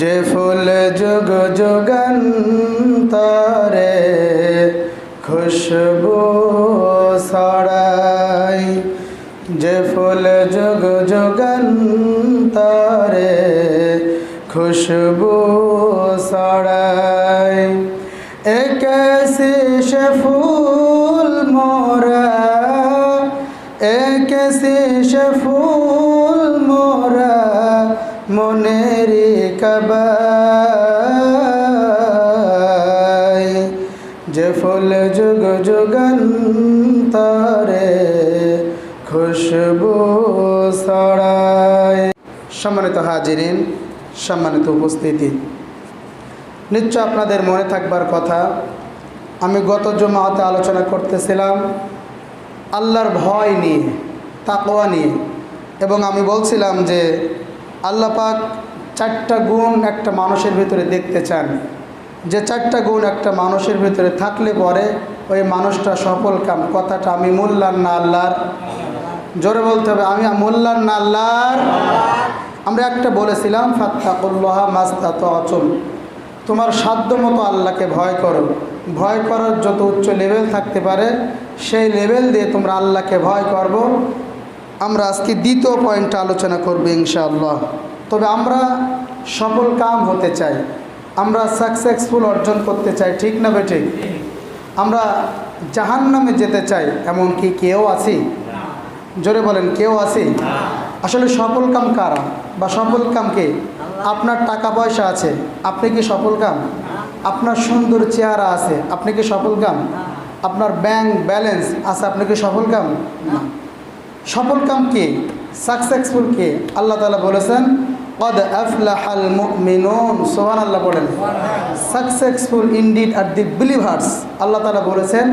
যে ফুল যুগ যুগান্তরে খুশবু ছড়ায়, যে ফুল যুগ যুগান্তরে খুশবু ছড়ায়। এক সে ফুল মোরা, এক সে ফুল মোরা মনেরি কাবায়, যে ফুল যুগ যুগান্তরে খুশবু ছড়ায়। সম্মানিত হাজিরিন, সম্মানিত উপস্থিতি, নিশ্চয় আপনাদের মনে থাকবার কথা, আমি গত জুমাতে আলোচনা করতেছিলাম আল্লাহর ভয় নিয়ে, তাকওয়া নিয়ে, এবং আমি বলছিলাম যে আল্লাহ পাক 4টা গুণ একটা মানুষের ভিতরে দেখতে চান, যে 4টা গুণ একটা মানুষের ভিতরে থাকলে পরে ওই মানুষটা সফল কাম। কথাটা আমি মোল্লার না আল্লাহর? জোরে বলতে হবে, আমি মোল্লার না আল্লাহর? আমরা একটা বলেছিলাম ফাত্তাকুল্লাহ মাস্তাতাতুম, তোমার সাধ্য মতো আল্লাহকে ভয় করো। ভয় করার যত উচ্চ লেভেল থাকতে পারে সেই লেভেল দিয়ে তোমরা আল্লাহকে ভয় করবো। আমরা আজকে দ্বিতীয় পয়েন্টটা আলোচনা করবো ইনশাআল্লাহ। তবে আমরা সফল কাম হতে চাই, আমরা সাকসেসফুল অর্জন করতে চাই, ঠিক না বেঠিক? আমরা জাহান্নামে যেতে চাই, এমন কি কেউ আছি? জোরে বলেন, কেউ আছি? আসলে সফল কাম কারা বা সফল কাম কে? আপনার টাকা পয়সা আছে, আপনি কি সফল কাম? আপনার সুন্দর চেহারা আছে, আপনি কি সফল কাম? আপনার ব্যাংক ব্যালেন্স আছে, আপনি কি সফল কাম? না। সফল কাম কে? সাকসেসফুল কে? আল্লাহ তাআলা বলেছেন কদ আফলাহাল মুমিনুন, সুবহানাল্লাহ বলেন। Successful indeed are the believers, আল্লাহ তাআলা বলেছেন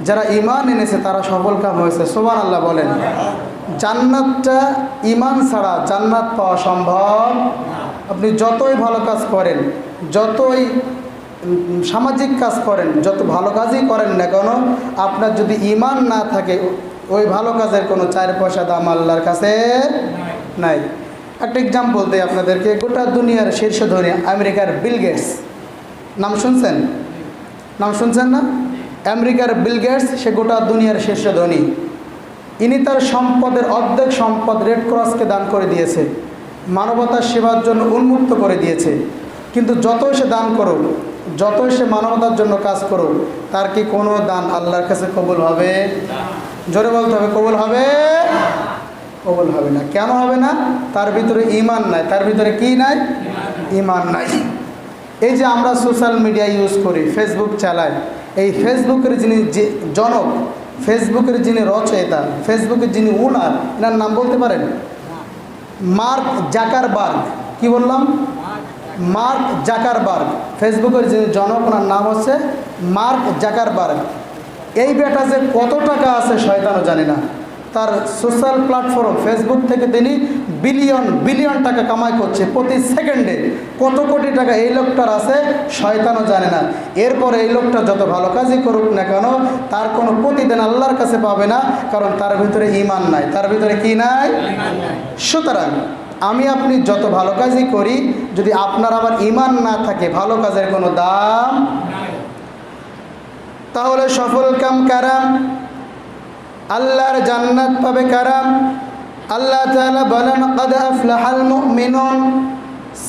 যারা ঈমান এনেছে তারা সফল কাম হয়েছে, সুবহানাল্লাহ বলেন। জান্নাতটা ঈমান ছাড়া জান্নাত পাওয়া সম্ভব। আপনি যতই ভালো কাজ করেন, যতই সামাজিক কাজ করেন, যত ভালো কাজই করেন না কেন, আপনার যদি ঈমান না থাকে ওই ভালো কাজের কোনো 4 পয়সা দাম আল্লাহর কাছে নাই। একটা এক্সাম্পল দিই আপনাদেরকে। গোটা দুনিয়ার শীর্ষ ধনী আমেরিকার বিল গেটস, নাম শুনছেন? নাম শুনছেন না? আমেরিকার বিল গেটস, সে গোটা দুনিয়ার শীর্ষ ধনী। ইনি তার সম্পদের অর্ধেক সম্পদ রেড ক্রসকে দান করে দিয়েছে, মানবতার সেবার জন্য উন্মুক্ত করে দিয়েছে। কিন্তু যতই সে দান করুক, যতই সে মানবতার জন্য কাজ করুক, তার কি কোনো দান আল্লাহর কাছে কবুল হবে? জোরে বলতে হবে, কবুল হবে? কবুল হবে না। কেন হবে না? তার ভিতরে ঈমান নাই। তার ভিতরে কি নাই? ঈমান নাই। এই যে আমরা সোশ্যাল মিডিয়া ইউজ করি, ফেসবুক চালাই, এই ফেসবুকের যিনি জনক, ফেসবুকের যিনি রচয়িতা, ফেসবুকের যিনি ওনার, এনার নাম বলতে পারেন? Mark Zuckerberg. কি বললাম? Mark Zuckerberg. ফেসবুকের যিনি জনক, ওনার নাম হচ্ছে মার্ক জাকারবার্গ। এই বেটা যে কত টাকা আছে শয়তানও জানে না। তার সোশ্যাল প্ল্যাটফর্ম ফেসবুক থেকে তিনি বিলিয়ন বিলিয়ন টাকা কামাই করছে প্রতি সেকেন্ডে। কত কোটি টাকা এই লোকটার আছে শয়তানও জানে না। এরপরে এই লোকটা যত ভালো কাজই করুক না কেন, তার কোনো প্রতিদান আল্লাহর কাছে পাবে না, কারণ তার ভিতরে ঈমান নাই। তার ভিতরে কি নাই? সুতরাং আমি আপনি যত ভালো কাজই করি, যদি আপনার আবার ঈমান না থাকে, ভালো কাজের কোনো দাম। তাহলে সফল কাম কারা? আল্লাহর জান্নাত পাবে কারা? আল্লাহ তাআলা বলেন কদ আফলাহাল মুমিনুন,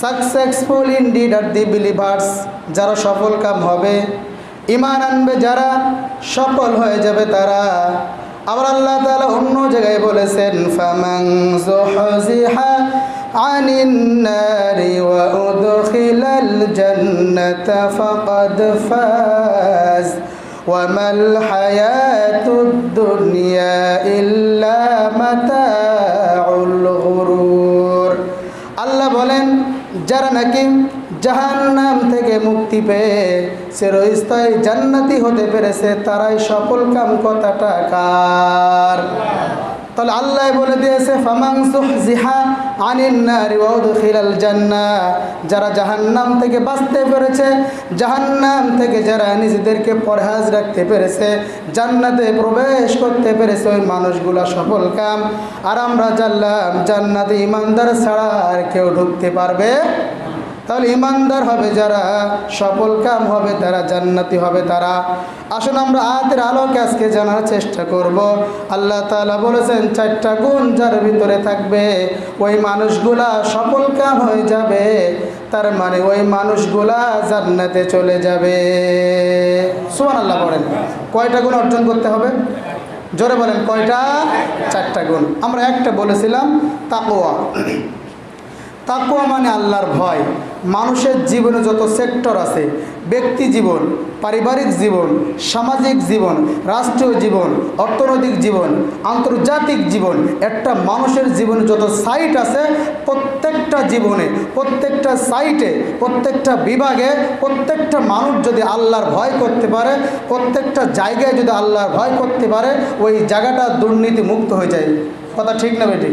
successful indeed are the believers, যারা সফল কাম হবে, ঈমান আনবে যারা, সফল হয়ে যাবে তারা। আবার আল্লাহ তাআলা অন্য জায়গায় বলেছেন ফামান যুহজিহা আনিন নারি ওয়া উদখিলাল জান্নাতা ফাকাদ ফাজ ওয়ামাল হায়াতুদ দুনিয়া ইল্লা মাতাউল গুরুর। আল্লাহ বলেন যারা নাকি জাহান্নাম থেকে মুক্তি পেয়ে চিরস্থায়ী জান্নাতি হতে পেরেছে তারাই সফল কাম। কথাটা কার? তাহলে আল্লাহ বলে দিয়েছে ফামান যুহজিহা আনিন নারি ওয়া উদখিলাল জান্নাহ, যারা জাহান্নাম থেকে বাঁচতে পেরেছে, জাহান্নাম থেকে যারা নিজেদেরকে পরহেজ রাখতে পেরেছে, জান্নাতে প্রবেশ করতে পেরেছে, ওই মানুষগুলা সফল কাম। আর আমরা জানলাম জান্নাতে ইমানদার ছাড়া আর কেউ ঢুকতে পারবে তাহলে ইমানদার হবে যারা, সফল কাম হবে তারা, জান্নাতি হবে তারা। আসুন আমরা আয়াতের আলোকে আজকে জানার চেষ্টা করব। আল্লাহ তাআলা বলেছেন 4টা গুণ যার ভিতরে থাকবে ওই মানুষগুলা সফল কাম হয়ে যাবে, তার মানে ওই মানুষগুলা জান্নাতে চলে যাবে। সুবহানাল্লাহ বলেন। কয়টা গুণ অর্জন করতে হবে? জোরে বলেন কয়টা? 4টা গুণ। আমরা একটা বলেছিলাম তাকওয়া। তাকওয়া মানে আল্লাহর ভয়। মানুষের জীবনে যত সেক্টর আছে, ব্যক্তি জীবন, পারিবারিক জীবন, সামাজিক জীবন, রাষ্ট্রীয় জীবন, অর্থনৈতিক জীবন, আন্তর্জাতিক জীবন, একটা মানুষের জীবনে যত সাইট আছে, প্রত্যেকটা জীবনে, প্রত্যেকটা সাইটে, প্রত্যেকটা বিভাগে, প্রত্যেকটা মানুষ যদি আল্লাহর ভয় করতে পারে, প্রত্যেকটা জায়গায় যদি আল্লাহর ভয় করতে পারে, ওই জায়গাটা দুর্নীতি মুক্ত হয়ে যায়। কথা ঠিক না বেটি?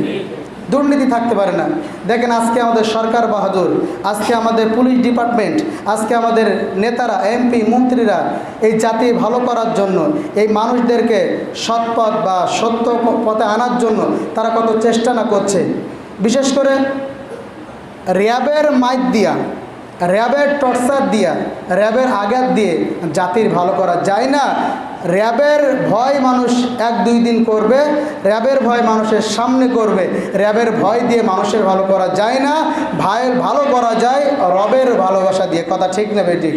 দুর্নীতি থাকতে পারে না। দেখেন আজকে আমাদের সরকার বাহাদুর, আজকে আমাদের পুলিশ ডিপার্টমেন্ট, আজকে আমাদের নেতারা, এমপি, মন্ত্রীরা এই জাতি ভালো করার জন্য, এই মানুষদেরকে সৎপথ বা সত্য পথে আনার জন্য তারা কত চেষ্টা না করছে। বিশেষ করে র্যাবের মাইক দিয়া, র্যাবের টর্চার দিয়া, র্যাবের আঘাত দিয়ে জাতির ভালো করা যায় না। র্যাবের ভয় মানুষ 1-2 দিন করবে, র্যাবের ভয় মানুষের সামনে করবে। র্যাবের ভয় দিয়ে মানুষের ভালো করা যায় না। ভালো করা যায় রবের ভালোবাসা দিয়ে। কথা ঠিক না বেটি?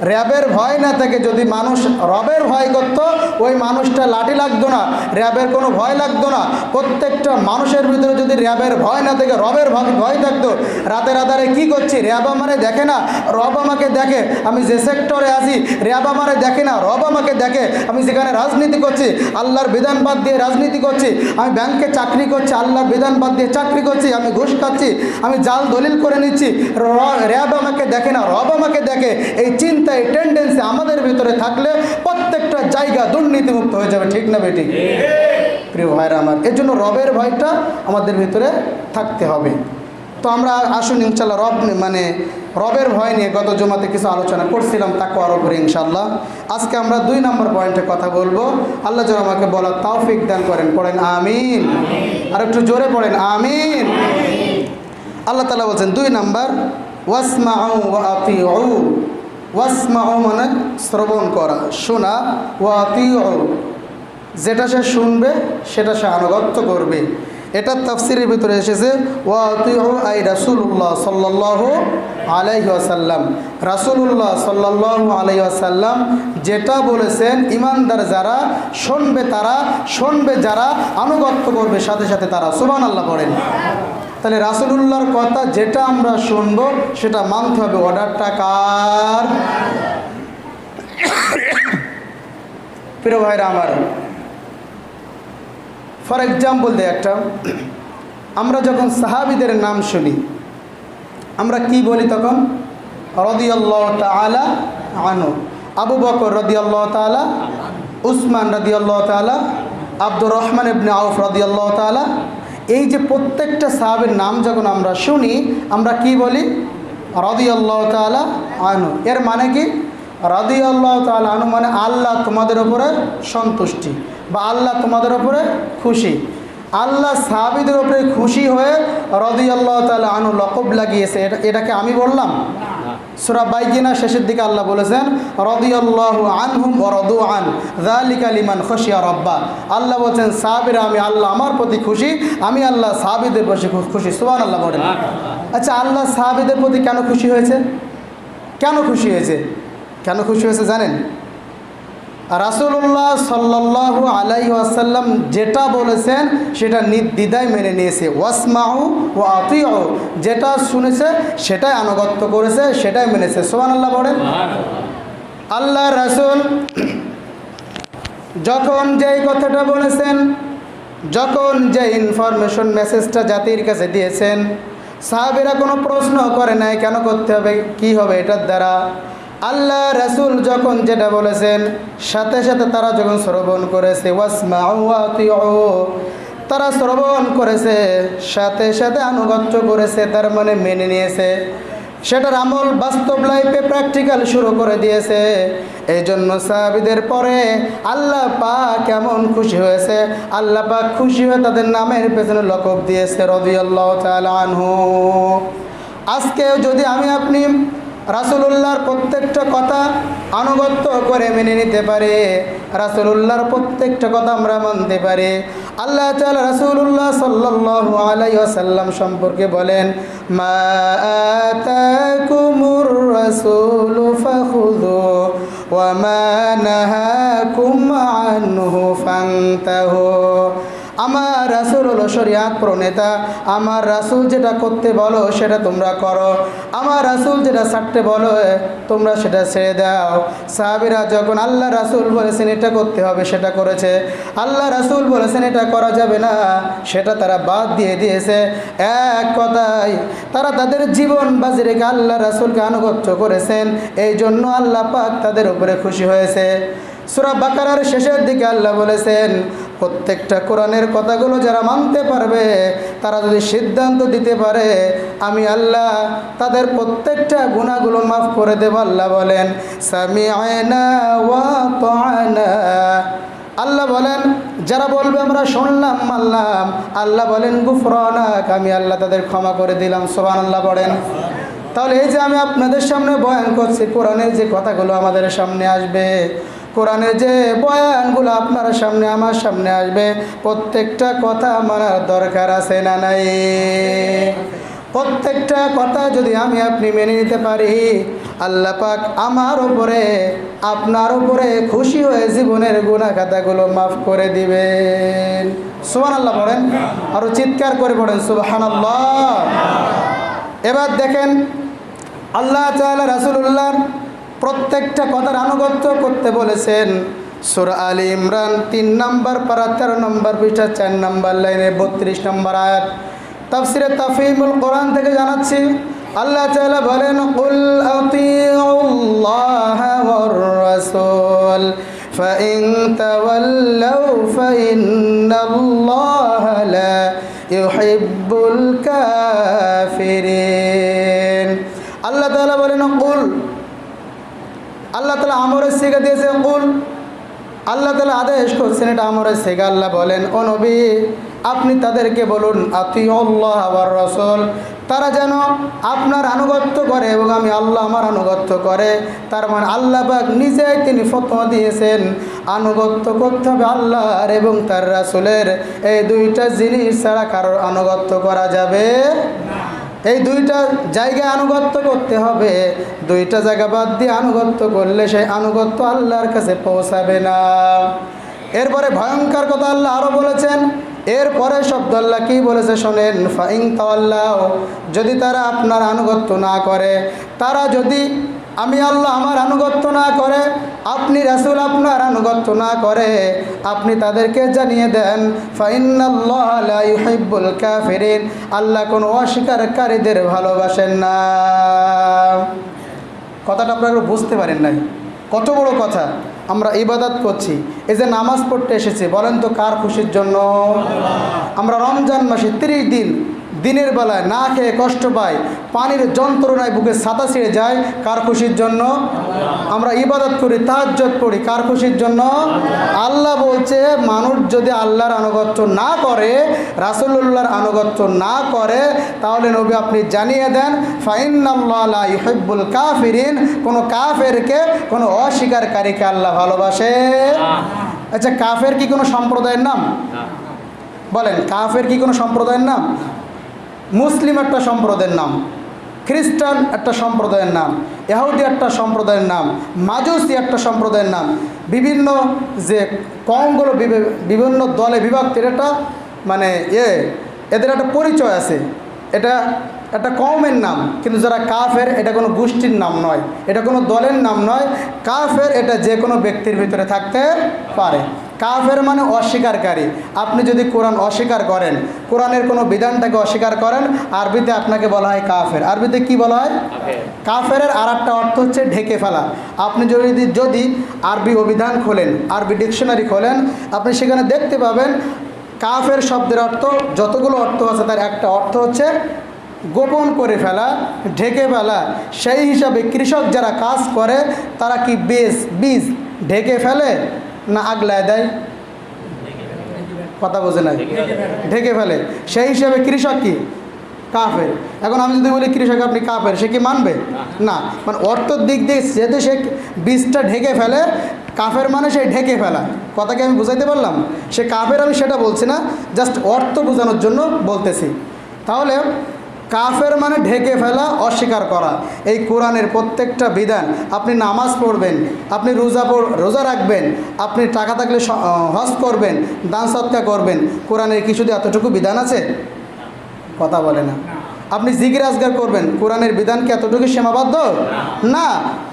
র্যাবের ভয় না থাকে, যদি মানুষ রবের ভয় করত, ওই মানুষটা লাঠি লাগতো না, র্যাবের কোনো ভয় লাগতো না। প্রত্যেকটা মানুষের ভিতরে যদি র্যাবের ভয় না থাকে, রবের ভয় থাকতো, রাতের আধারে কি করছি, র্যাব আমারে দেখে না, রব আমাকে দেখে। আমি যে সেক্টরে আছি, র্যাব আমারে দেখে না, রব আমাকে দেখে। আমি যেখানে রাজনীতি করছি, আল্লাহর বিধান বাদ দিয়ে রাজনীতি করছি। আমি ব্যাংকে চাকরি করছি, আল্লাহর বিধান বাদ দিয়ে চাকরি করছি। আমি ঘুষ খাচ্ছি, আমি জাল দলিল করে নিচ্ছি, র্যাব আমাকে দেখে না, রব আমাকে দেখে। এই চিন্তা, এই টেন্ডেন্সি আমাদের ভিতরে থাকলে প্রত্যেকটা জায়গা দুর্নীতিমুক্ত হয়ে যাবে। ঠিক না বেটি? প্রিয় ভাইরা আমার, এর জন্য রবের ভয়টা আমাদের ভিতরে থাকতে হবে। তো আমরা আসুন ইনশাল্লাহ রবের ভয় নিয়ে গত জমাতে কিছু আলোচনা করছিলাম, তাকওয়ার উপরে ইনশাল্লাহ। আজকে আমরা 2 নম্বর পয়েন্টে কথা বলবো। আল্লাহ যেন আমাকে বলার তৌফিক দান করেন। পড়েন আমিন। আর একটু জোরে পড়েন আমিন। আল্লাহ তাআলা বলছেন 2 নম্বর, ওয়াসমাউ ওয়া আতিউ। ওয়াসমাউ মানে শ্রবণ করা, শোনা, ওয়া আতিউ যেটা সে শুনবে সেটা সে আনুগত্য করবে। এটা তাফসিরের ভিতরে এসেছে ওয়া আতিউ আই রাসূলুল্লাহ সাল্লাল্লাহু আলাইহি ওয়াসাল্লাম। রাসূলুল্লাহ সাল্লাল্লাহু আলাইহি ওয়াসাল্লাম যেটা বলেছেন, ইমানদার যারা শুনবে, তারা শুনবে, যারা আনুগত্য করবে সাথে সাথে তারা। সুবহানাল্লাহ পড়েন। তাহলে রাসূলুল্লাহর কথা যেটা আমরা শুনবো সেটা মানতে হবে। অর্ডারটা কার? প্রিয় ভাইরা আমার, ফর এক্সাম্পল দেয় একটা, আমরা যখন সাহাবীদের নাম শুনি আমরা কি বলি তখন? রাদিয়াল্লাহু তাআলা আনহু, আবু বকর রাদিয়াল্লাহু তাআলা, উসমান রাদিয়াল্লাহু তাআলা, আব্দুর রহমান ইবনে আউফ রাদিয়াল্লাহু তাআলা। এই যে প্রত্যেকটা সাহাবীর নাম যখন আমরা শুনি আমরা কি বলি? রাদিয়াল্লাহু তাআলা আনহু। এর মানে কি? রাদিয়াল্লাহু তাআলা আনহু মানে আল্লাহ তোমাদের উপরে সন্তুষ্টি বা আল্লাহ তোমাদের উপরে খুশি। আল্লাহ সাহাবীদের উপরে খুশি হয়ে রাদিয়াল্লাহু তাআলা আনহু লকব লাগিয়েছে। এটাকে আমি বললাম? সূরা বাইয়িনা শেষের দিকে আল্লাহ বলেছেন রাদিয়াল্লাহু আনহুম ওয়া রাদু আন যালিকা লিমান খাশিয়া রাব্বা। আল্লাহ বলেন সাহাবীরা, আমি আল্লাহ আমার প্রতি খুশি, আমি আল্লাহ সাহাবীদের প্রতি খুশি। সুবহানাল্লাহ বলেন। আচ্ছা, আল্লাহ সাহাবীদের প্রতি কেন খুশি হয়েছে? কেন খুশি হয়েছে? কেন খুশি হয়েছে জানেন? রাসূলুল্লাহ সাল্লাল্লাহু আলাইহি ওয়াসাল্লাম যেটা বলেছেন সেটা নির্দ্বিধায় মেনে নিয়েছে। ওয়াসমাউ ওয়া আতিউ, যেটা শুনেছে সেটাই আনুগত্য করেছে, সেটাই মেনেছে। সুবহানাল্লাহ বলেন। আল্লাহ রাসূল যখন যেই কথাটা বলেছেন, যখন যে ইনফরমেশন মেসেজটা জাতির কাছে দিয়েছেন, সাহাবীরা কোনো প্রশ্ন করে নাই কেন করতে হবে, কি হবে এটার দ্বারা। আল্লাহ রাসূল যখন যেটা বলেছেন সাথে সাথে তারা যখন শ্রবণ করেছে, ওয়াসমাউ ওয়া আতিউ, তারা শ্রবণ করেছে সাথে সাথে আনুগত্য করেছে, তার মানে মেনে নিয়েছে, সেটার আমল বাস্তব লাইফে প্র্যাকটিক্যাল শুরু করে দিয়েছে। এই জন্য সাহাবীদের পরে আল্লাহ পাক কেমন খুশি হয়েছে, আল্লাহ পাক খুশি হয়ে তাদের নামের পেছনে লকব দিয়েছে রাদিয়াল্লাহু তাআলা আনহু। আজকেও যদি আমি আপনি রাসূলুল্লাহর প্রত্যেকটা কথা আনুগত্য করে মেনে নিতে পারি, রাসূলুল্লাহর প্রত্যেকটা কথা আমরা মানতে পারি। আল্লাহ তাআলা রাসূলুল্লাহ সাল্লাল্লাহু আলাইহি ওয়াসাল্লাম সম্পর্কে বলেন, মা আতাকুমুর রাসূলু ফাখুযু ওয়া মা নাহাকুম আনহু ফান্তাহু। আমার রাসূল হলো শরিয়াত প্রণেতা, আমার রাসূল যেটা করতে বলো সেটা তোমরা করো, আমার রাসূল যেটা ছাড়তে বলো তোমরা সেটা ছেড়ে দাও। সাহাবীরা যখন আল্লাহ রাসূল বলেছেন এটা করতে হবে সেটা করেছে, আল্লাহ রাসূল বলেছেন এটা করা যাবে না সেটা তারা বাদ দিয়ে দিয়েছে। এক কথায় তারা তাদের জীবন বাজি রেখে আল্লাহ রাসূলকে আনুগত্য করেছেন, এই জন্য আল্লাহ পাক তাদের উপরে খুশি হয়েছে। সূরা বাকারার শেষের দিকে আল্লাহ বলেছেন, প্রত্যেকটা কোরআনের কথাগুলো যারা মানতে পারবে, তারা যদি সিদ্ধান্ত দিতে পারে, আমি আল্লাহ তাদের প্রত্যেকটা গুনাহগুলো মাফ করে দেব। আল্লাহ বলেন সামি'না ওয়া আতা'না। আল্লাহ বলেন যারা বলবে আমরা শুনলাম মানলাম, আল্লাহ বলেন গুফরানাক, আমি আল্লাহ তাদের ক্ষমা করে দিলাম। সুবহানাল্লাহ পড়েন। তাহলে এই যে আমি আপনাদের সামনে বয়ান করছি, কোরআনের যে কথাগুলো আমাদের সামনে আসবে, কোরআনের যে বয়ানগুলো আপনার সামনে আমার সামনে আসবে, প্রত্যেকটা কথা মানার দরকার আছে না নাই? প্রত্যেকটা কথা যদি আমি আপনি মেনে নিতে পারি, আল্লাহ পাক আমার উপরে আপনার উপরে খুশি হয়ে জীবনের গুনাহ খাতাগুলো মাফ করে দিবেন। সুবহানাল্লাহ পড়েন, আরো চিৎকার করে পড়েন সুবহানাল্লাহ। এবার দেখেন আল্লাহ তাআলা রাসূলুল্লাহর প্রত্যেকটা কথার আনুগত্য করতে বলেছেন। সূরা আলী ইমরান 3 নম্বর পারা 13 নম্বর পৃষ্ঠা 4 নম্বর লাইনে 32 নম্বর আয়াত। তাফসিরে তাফহিমুল কোরআন থেকে জানাচ্ছি, আল্লাহ তাআলা বলেন কুল আতিউল্লাহা ওয়ার রাসূল ফাইন তাওয়াল্লাউ ফাইন্নাল্লাহা লা ইউহিব্বুল কাফিরিন। আল্লাহ তাআলা বলেন কুল, আল্লাহ তাআলা আমরের সিগা দিয়েছে কুল, আল্লাহ তাআলা আদেশ করছেন, এটা আমরের সিগা। আল্লাহ বলেন ও নবী আপনি তাদেরকে বলুন আতিউল্লাহ ওয়ার রাসূল, তারা যেন আপনার আনুগত্য করে এবং আমি আল্লাহ আমার আনুগত্য করে। তার মানে আল্লাহ পাক নিজেই তিনি ফতোয়া দিয়েছেন আনুগত্য করতে হবে আল্লাহর এবং তার রাসূলের। এই দুইটা জিনিস ছাড়া কারোর আনুগত্য করা যাবে না। এই দুইটা জায়গায় আনুগত্য করতে হবে, দুইটা জায়গা বাদ দিয়ে আনুগত্য করলে সেই আনুগত্য আল্লাহর কাছে পৌঁছাবে না। এরপরে ভয়ঙ্কর কথা আল্লাহ আরও বলেছেন, এরপরে শব্দ আল্লাহ কী বলেছে শোনেন, ফাইন তাওয়াল্লাউ, যদি তারা আপনার আনুগত্য না করে, তারা যদি আমি আল্লাহ আমার আনুগত্য না করে, আপনি রাসূল আপনার আনুগত্য না করে, আপনি তাদেরকে জানিয়ে দেন ফাইন্নাল্লাহা লা ইউহিব্বুল কাফিরিন, আল্লাহ কোনো অস্বীকারীদের ভালোবাসেন না। কথাটা আপনারা বুঝতে পারেন নাই, কত বড় কথা। আমরা ইবাদত করছি, এই যে নামাজ পড়তে এসেছি, বলেন তো কার খুশির জন্য? আমরা রমজান মাসে 30 দিন দিনের বেলায় না খেয়ে কষ্ট পাই, পানির যন্ত্রণায় বুকে ছাতা ছিঁড়ে যায়, কার খুশির জন্য? আমরা ইবাদত করি, তাহাজ্জুদ পড়ি, কার খুশির জন্য? আল্লাহ বলছে মানুষ যদি আল্লাহর আনুগত্য না করে, রাসূলুল্লাহর আনুগত্য না করে, তাহলে নবী আপনি জানিয়ে দেন ফাইন্নাল্লাহা লা ইউহিব্বুল কাফিরিন, কোনো কাফেরকে, কোনো অস্বীকারীকে আল্লাহ ভালোবাসে। আচ্ছা কাফের কি কোনো সম্প্রদায়ের নাম? বলেন কাফের কি কোনো সম্প্রদায়ের নাম? মুসলিম একটা সম্প্রদায়ের নাম, খ্রিস্টান একটা সম্প্রদায়ের নাম, ইহুদি একটা সম্প্রদায়ের নাম, মাজুসি একটা সম্প্রদায়ের নাম। বিভিন্ন যে কওমগুলো বিভিন্ন দলে বিভক্ত, এটা মানে এদের একটা পরিচয় আছে, এটা একটা কওমের নাম। কিন্তু যারা কাফের এটা কোনো গোষ্ঠীর নাম নয়, এটা কোনো দলের নাম নয়। কাফের এটা যে কোনো ব্যক্তির ভিতরে থাকতে পারে। কাফের মানে অস্বীকারী। আপনি যদি কোরআন অস্বীকার করেন, কোরআনের কোনো বিধানটাকে অস্বীকার করেন, আরবিতে আপনাকে বলা হয় কাফের। আরবিতে কি বলা হয়? কাফেরের আর একটা অর্থ হচ্ছে ঢেকে ফেলা। আপনি যদি আরবি অভিধান খোলেন, আরবি ডিকশনারি খোলেন, আপনি সেখানে দেখতে পাবেন কাফের শব্দের অর্থ যতগুলো অর্থ আছে তার একটা অর্থ হচ্ছে গোপন করে ফেলা, ঢেকে ফেলা। সেই হিসাবে কৃষক যারা কাজ করে তারা কি বীজ ঢেকে ফেলে না আগলায় দেয়? কথা বোঝে নাই, ঢেকে ফেলে। সেই হিসাবে কৃষক কি কাফের। এখন আমি যদি বলি কৃষক আপনি কাফের, সে কি মানবে? না। মানে অর্থের দিক দিয়ে যেহেতু সে বীজটা ঢেকে ফেলে, কাফের মানে সে ঢেকে ফেলা। কথাকে আমি বুঝাইতে পারলাম? সে কাফের আমি সেটা বলছি না, জাস্ট অর্থ বোঝানোর জন্য বলতেছি। তাহলে কাফের মানে ঢেকে ফেলা, অস্বীকার করা। এই কোরআনের প্রত্যেকটা বিধান, আপনি নামাজ পড়বেন, আপনি রোজা রাখবেন, আপনি টাকা থাকলে হজ করবেন, দান সৎকার করবেন, কোরআনের কিছু দিয়ে এতটুকু বিধান আছে? কথা বলে না। আপনি জিকির আজগার করবেন, কোরআনের বিধান কি এতটুকু সীমাবদ্ধ? না।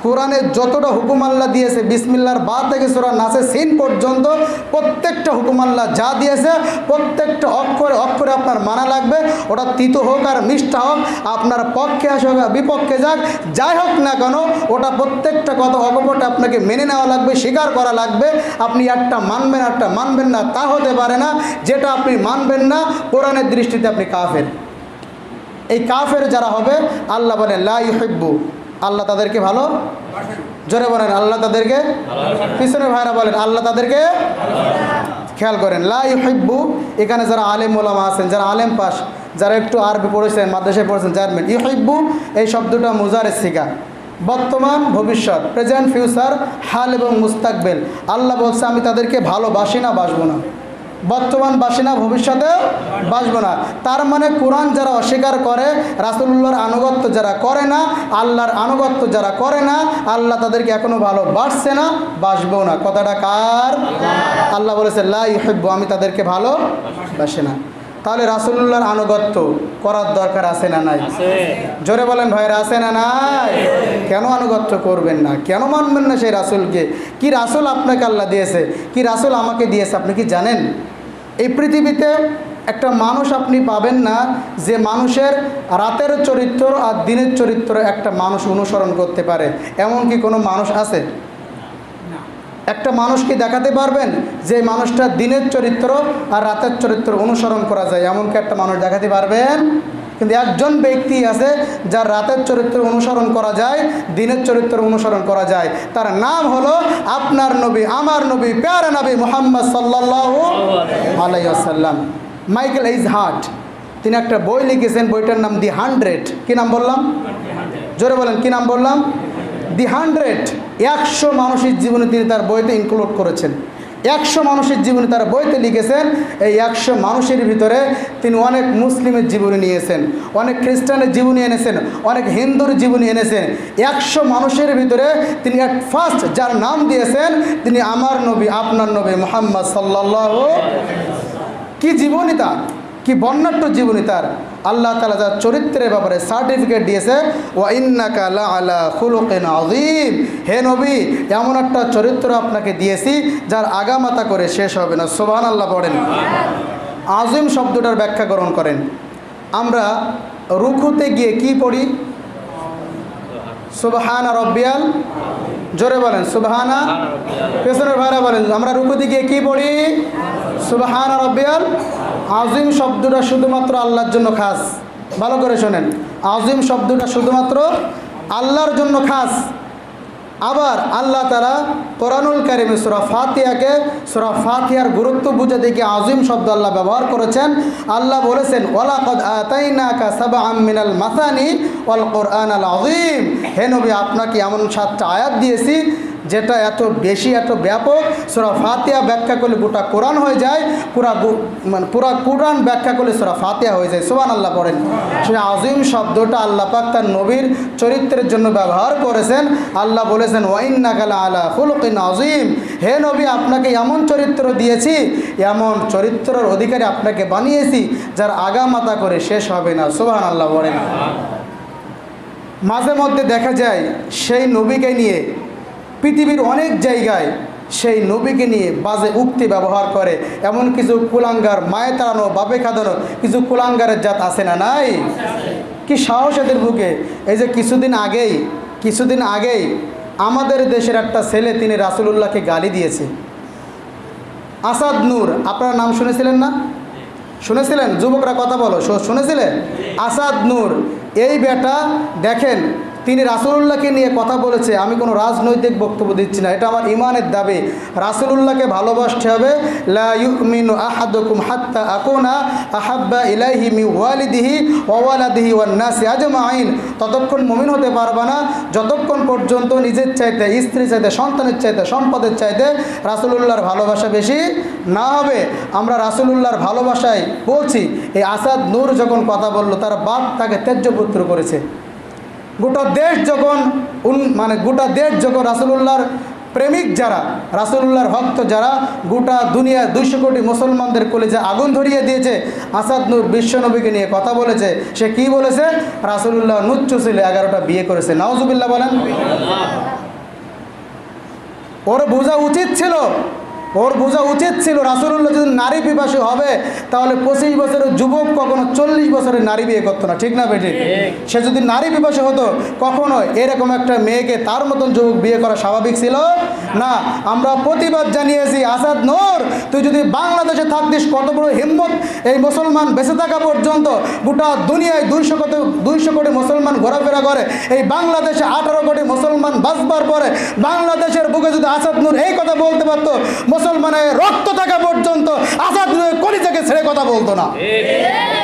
কোরআনের যতটা হুকুম আল্লাহ দিয়েছে, বিসমিল্লাহর বাদ থেকে সূরা নাসের সিন পর্যন্ত প্রত্যেকটা হুকুম আল্লাহ যা দিয়েছে, প্রত্যেকটা অক্ষরে অক্ষরে আপনার মানা লাগবে। ওটা তিতো হোক আর মিষ্টা হোক, আপনার পক্ষে আসে হোক বিপক্ষে যাক, যাই হোক না কেন, ওটা প্রত্যেকটা কথা অকপটে আপনাকে মেনে নেওয়া লাগবে, স্বীকার করা লাগবে। আপনি একটা মানবেন একটা মানবেন না, তা হতে পারে না। যেটা আপনি মানবেন না, কোরআনের দৃষ্টিতে আপনি কাফের। এই কাফের যারা হবে, আল্লাহ বলেন লা ইউহিব্বু, আল্লাহ তাদেরকে ভালো, জোরে বলেন আল্লাহ তাদেরকে, পিছনে ভাইরা বলেন আল্লাহ তাদেরকে, খেয়াল করেন লা ইউহিব্বু। এখানে যারা আলেম ওলামা আছেন, যারা আলেম পাস, যারা একটু আরবি পড়েছেন, মাদ্রাসায় পড়েছেন, জানবেন ইউহিব্বু এই শব্দটা মুজারের সিগা, বর্তমান ভবিষ্যৎ, প্রেজেন্ট ফিউচার, হাল এবং মুস্তাকবেল। আল্লাহ বলছে আমি তাদেরকে ভালোবাসি না, বাসবো না। বর্তমান বাসি না, ভবিষ্যতেও বাসবো না। তার মানে কোরআন যারা অস্বীকার করে, রাসূলুল্লাহর আনুগত্য যারা করে না, আল্লাহর আনুগত্য যারা করে না, আল্লাহ তাদেরকে এখনও ভালোবাসছে না, বাসবেও না। কথাটা কার? আল্লাহ বলেছে লা ইউহিব্বু, আমি তাদেরকে ভালোবাসি না। তাহলে রাসূলুল্লাহর আনুগত্য করার দরকার আছে না নাই? জোরে বলেন ভাইরা, আছে না নাই? কেন আনুগত্য করবেন না? কেন মানবেন না সেই রাসূলকে? কি রাসূল আপনাকে আল্লাহ দিয়েছে, কি রাসূল আমাকে দিয়েছে, আপনি কি জানেন? এই পৃথিবীতে একটা মানুষ আপনি পাবেন না যে মানুষের রাতের চরিত্র আর দিনের চরিত্র একটা মানুষ অনুসরণ করতে পারে। এমন কি কোনো মানুষ আছে? একটা মানুষকে দেখাতে পারবেন যে মানুষটা দিনের চরিত্র আর রাতের চরিত্র অনুসরণ করা যায়? এমন কি একটা মানুষ দেখাতে পারবেন? কিন্তু একজন ব্যক্তি আছে যার রাতের চরিত্র অনুসরণ করা যায়, দিনের চরিত্র অনুসরণ করা যায়। তার নাম হলো আপনার নবী, আমার নবী, প্যারা নবী মুহাম্মদ সাল্লাল্লাহু আলাইহি ওয়াসাল্লাম। মাইকেল এইচ হার্ট, তিনি একটা বই লিখেছেন, বইটার নাম দি 100। কি নাম বললাম? জোরে বলেন, কি নাম বললাম? দি 100। 100 মানুষের জীবনে তিনি তার বইতে ইনক্লুড করেছেন। 100 মানুষের জীবনী তার বইতে লিখেছেন। এই 100 মানুষের ভিতরে তিনি অনেক মুসলিমের জীবনী নিয়েছেন, অনেক খ্রিস্টানের জীবনী এনেছেন, অনেক হিন্দুর জীবনী এনেছেন। 100 মানুষের ভিতরে তিনি এক ফার্স্ট যার নাম দিয়েছেন, তিনি আমার নবী, আপনার নবী মুহাম্মদ সাল্লাল্লাহু। কি জীবনী তার, কি বর্ণাঢ্য জীবনী তার। আল্লাহ তাআলা যার চরিত্রের ব্যাপারে সার্টিফিকেট দিয়েছে, ওয়া ইন্নাকা লা আলা খুলুকিন আযীম, হে নবী এমন একটা চরিত্র আপনাকে দিয়েছি যার আগামাতা করে শেষ হবে না। সুবহানাল্লাহ পড়েন। আযীম শব্দটার ব্যাখ্যা গ্রহণ করেন। আমরা রুকুতে গিয়ে কি পড়ি? সুবহানা রব্বিয়াল, জোরে বলেন সুবহানা। পেছনের ভাইরা বলেন, আমরা রুকুতে গিয়ে কি পড়ি? সুবহানা রব্বিয়াল আযীম। শব্দটা শুধুমাত্র আল্লাহর জন্য খাস। ভালো করে শোনেন, আযীম শব্দটা শুধুমাত্র আল্লাহর জন্য খাস। আবার আল্লাহ তাআলা কোরআনুল কারীমে সূরা ফাতিহাকে, সূরা ফাতিহার গুরুত্ব বুঝাতে গিয়ে আযীম শব্দ আল্লাহ ব্যবহার করেছেন। আল্লাহ বলেছেন ওয়ালাকাদ আতাইনাকা সাবআম মিনাল মাসানি ওয়াল কোরআনাল আযীম, হে নবী আপনাকে এমন 7টা আয়াত দিয়েছি যেটা এত বেশি, এত ব্যাপক। সূরা ফাতিহা ব্যাখ্যা করলে গোটা কোরআন হয়ে যায়, পুরা কোরআন ব্যাখ্যা করলে সূরা ফাতিহা হয়ে যায়। সুবহানাল্লাহ পড়েন। সেই আযীম শব্দটা আল্লাহ পাক তার নবীর চরিত্রের জন্য ব্যবহার করেছেন। আল্লাহ বলেছেন ওয়া ইন্নাকা লা আলা খুলুকিন আযীম, হে নবী আপনাকে এমন চরিত্র দিয়েছি, এমন চরিত্রের অধিকারী আপনাকে বানিয়েছি যার আগামাতা করে শেষ হবে না। সুবহানাল্লাহ পড়েন। মাঝে মধ্যে দেখা যায় সেই নবীকে নিয়ে পৃথিবীর অনেক জায়গায় সেই নবীকে নিয়ে বাজে উক্তি ব্যবহার করে। এমন কিছু কুলাঙ্গার, মায়ে তাড়ানো, বাপে খাদানো কিছু কুলাঙ্গারের জাত আছে না নাই? কি সাহস এদের বুকে! এই যে কিছুদিন আগেই আমাদের দেশের একটা ছেলে, তিনি রাসূলুল্লাহকে গালি দিয়েছে। আসাদ নূর, আপনারা নাম শুনেছিলেন না? শুনেছিলেন? যুবকরা কথা বলো, শুনেছিলেন? আসাদ নূর, এই বেটা দেখেন তিনি রাসূলুল্লাহকে নিয়ে কথা বলেছে। আমি কোনো রাজনৈতিক বক্তব্য দিচ্ছি না, এটা আমার ইমানের দাবি। রাসূলুল্লাহকে ভালোবাসতে হবে। লা ইউমিনু আহাদুকুম হাত্তা আকুনা আহাব্বা ইলাইহি মিন ওয়ালিদিহি ওয়া ওয়ালাদিহি ওয়ান নাসি আজমাইন। ততক্ষণ মুমিন হতে পারবে না যতক্ষণ পর্যন্ত নিজের চাইতে, স্ত্রীর চাইতে, সন্তানের চাইতে, সম্পদের চাইতে রাসূলুল্লাহর ভালোবাসা বেশি না হবে। আমরা রাসূলুল্লাহর ভালোবাসায় বলছি। এই আসাদ নূর যখন কথা বলল, তার বাপ তাকে ত্যায্যপুত্র করেছে। গোটা দেশ যখন রাসূলুল্লাহর প্রেমিক যারা, রাসূলুল্লাহর ভক্ত যারা, গোটা দুনিয়া 200 কোটি মুসলমানদের কলিজে আগুন ধরিয়ে দিয়েছে। আসাদ নূর বিশ্বনবীকে নিয়ে কথা বলেছে। সে কি বলেছে? রাসূলুল্লাহ নুচ্ছু ছিল, 11টা বিয়ে করেছে। নাউজুবিল্লাহ বলেন। ওর বোঝা উচিত ছিল রাসূলুল্লাহ যদি নারী পিপাসী হবে তাহলে 25 বছরের যুবক কখনো 40 বছরের নারী বিয়ে করতো না, ঠিক না বেটি? সে যদি নারী পিপাসী হতো কখনো এরকম একটা মেয়েকে তার মতন যুবক বিয়ে করা স্বাভাবিক ছিল না। আমরা প্রতিবাদ জানিয়েছি, আসাদ নূর তুই যদি বাংলাদেশে থাকতিস, কত বড় হিম্মত! এই মুসলমান বেঁচে থাকা পর্যন্ত গোটা দুনিয়ায় 200 কোটি মুসলমান ঘোরাফেরা করে, এই বাংলাদেশে 18 কোটি মুসলমান বাঁচবার পরে বাংলাদেশের বুকে যদি আসাদ নূর এই কথা বলতে পারতো, মুসলমানের রক্ত থাকা পর্যন্ত আসাদ নূরের কলিজাকে ছেড়ে কথা বলতো না।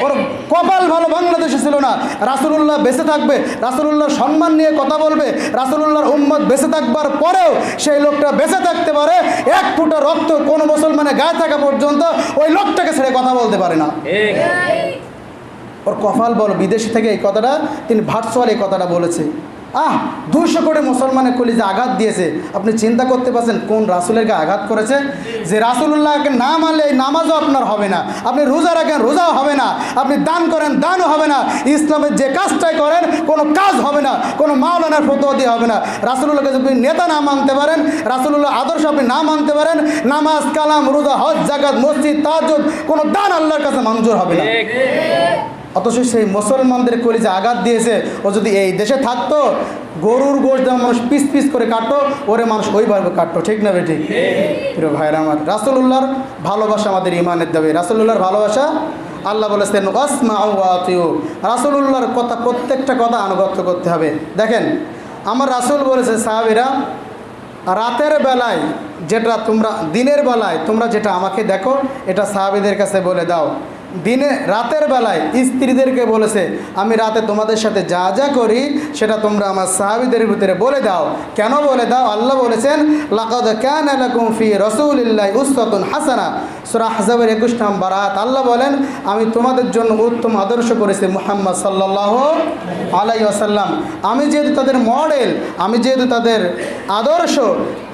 ওর কপাল ভালো বাংলাদেশে ছিল না। রাসূলুল্লাহ বেঁচে থাকবে, রাসূলুল্লাহর সম্মান নিয়ে কথা বলবে, রাসূলুল্লাহর উম্মত বেঁচে থাকবার পরেও সেই লোকটা বেঁচে থাকতে পারে, এক ফোঁটা রক্ত কোনো মুসলমানের গায়ে থাকা পর্যন্ত ওই লোকটাকে ছেড়ে কথা বলতে পারে না। ওর কপাল বলো, বিদেশি থেকে এই কথাটা তিনি ভার্চুয়াল এই কথাটা বলেছে। 200 কোটি মুসলমানের কলিজে আঘাত দিয়েছে। আপনি চিন্তা করতে পারছেন কোন রাসূলের গায়ে আঘাত করেছে? যে রাসূলুল্লাহকে না মানলে নামাজও আপনার হবে না, আপনি রোজা রাখেন রোজাও হবে না, আপনি দান করেন দানও হবে না, ইসলামের যে কাজটাই করেন কোনো কাজ হবে না, কোনো মাওলানার ফতোয়া দিয়ে হবে না। রাসূলুল্লাহকে যদি নেতা না মানতে পারেন, রাসূলুল্লাহ আদর্শ আপনি না মানতে পারেন, নামাজ, কালাম, রোজা, হজ, যাকাত, মসজিদ, তাহাজ্জুদ কোনো দান আল্লাহর কাছে মঞ্জুর হবে না। অথচ সেই মুসলমানদের কলিজে আঘাত দিয়েছে। ও যদি এই দেশে থাকতো, গরুর গোশত যেমন মানুষ পিস পিস করে কাটতো, ওরে মানুষ ওইভাবে কাটতো, ঠিক না বেঠিক? প্রিয় ভাইরা আমার, রাসূলুল্লাহর ভালোবাসা আমাদের ইমানের দাবি। রাসূলুল্লাহর ভালোবাসা, আল্লাহ বলেছেন ওয়াসমাউ ওয়া আতিউ। রাসূলুল্লাহর কথা, প্রত্যেকটা কথা আনুগত্য করতে হবে। দেখেন, আমার রাসূল বলেছে সাহাবীরা, রাতের বেলায় যেটা তোমরা, দিনের বেলায় তোমরা যেটা আমাকে দেখো, এটা সাহাবীদের কাছে বলে দাও। রাতের বেলায় স্ত্রীদেরকে বলেছে, আমি রাতে তোমাদের সাথে যা যা করি সেটা তোমরা আমার সাহাবীদের ভিতরে বলে দাও। কেন বলে দাও? আল্লাহ বলেছেন, লাকাদ কানা লাকুম ফি রাসূলিল্লাহি উসওয়াতুন হাসানা, সূরা আহজাবের 21 নম্বর আয়াত। আল্লাহ বলেন, আমি তোমাদের জন্য উত্তম আদর্শ করেছি মুহাম্মদ সাল্লাল্লাহু আলাইহি ওয়াসাল্লাম। আমি যেহেতু তাদের মডেল, আমি যেহেতু তাদের আদর্শ,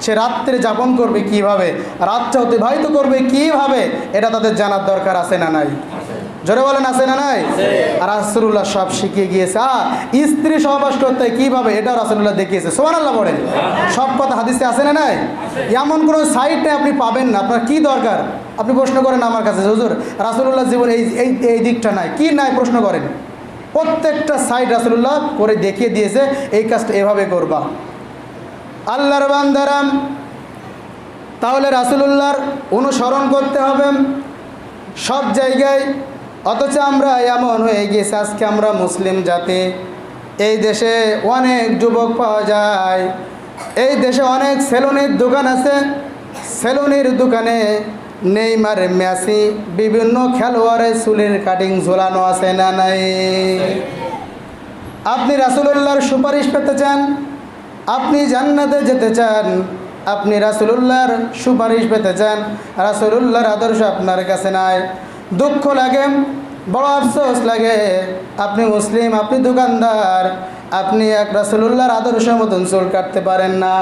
সে রাত্রে যাপন করবে কিভাবে, রাতটা অতিবাহিত করবে কিভাবে, এটা তাদের জানার দরকার আছে না নাই? জোরে বলেন, আছে না নাই? আর রাসূলুল্লাহ সব শিখিয়ে গিয়েছে। স্ত্রী সহবাস করতে কিভাবে, এটা রাসূলুল্লাহ দেখিয়েছে। সুবহানাল্লাহ বলেন। সব কথা হাদিসে আছে না নাই? এমন কোনো সাইটে আপনি পাবেন না। আপনার কি দরকার? আপনি প্রশ্ন করেন আমার কাছে, হুজুর রাসূলুল্লাহ জীবন এই দিকটা নাই, কি নাই প্রশ্ন করেন। প্রত্যেকটা সাইট রাসূলুল্লাহ করে দেখিয়ে দিয়েছে, এই কাজটা এভাবে করবা। আল্লাহর বান্দারা, তাহলে রাসূলুল্লাহর অনুসরণ করতে হবে সব জায়গায়। অথচ আমরা এমন হয়ে গেছি, আজকে আমরা মুসলিম জাতি, এই দেশে অনেক যুবক পাওয়া যায়, এই দেশে অনেক সেলুনের দোকান আছে, সেলুনের দোকানে নেইমার, মেসি, বিভিন্ন খেলোয়াড়ের চুলের কাটিং ঝোলানো আছে না নাই? আপনি রাসূলুল্লাহর সুপারিশ পেতে চান, আপনি জান্নাতে যেতে চান, আপনি রাসূলুল্লাহর সুপারিশ পেতে চান, রাসূলুল্লাহর আদর্শ আপনার কাছে নাই। দুঃখ লাগে, বড় আফসোস লাগে। আপনি মুসলিম, আপনি দোকানদার, আপনি এক রাসূলুল্লাহর আদর্শের মতন চুল কাটতে পারেন না,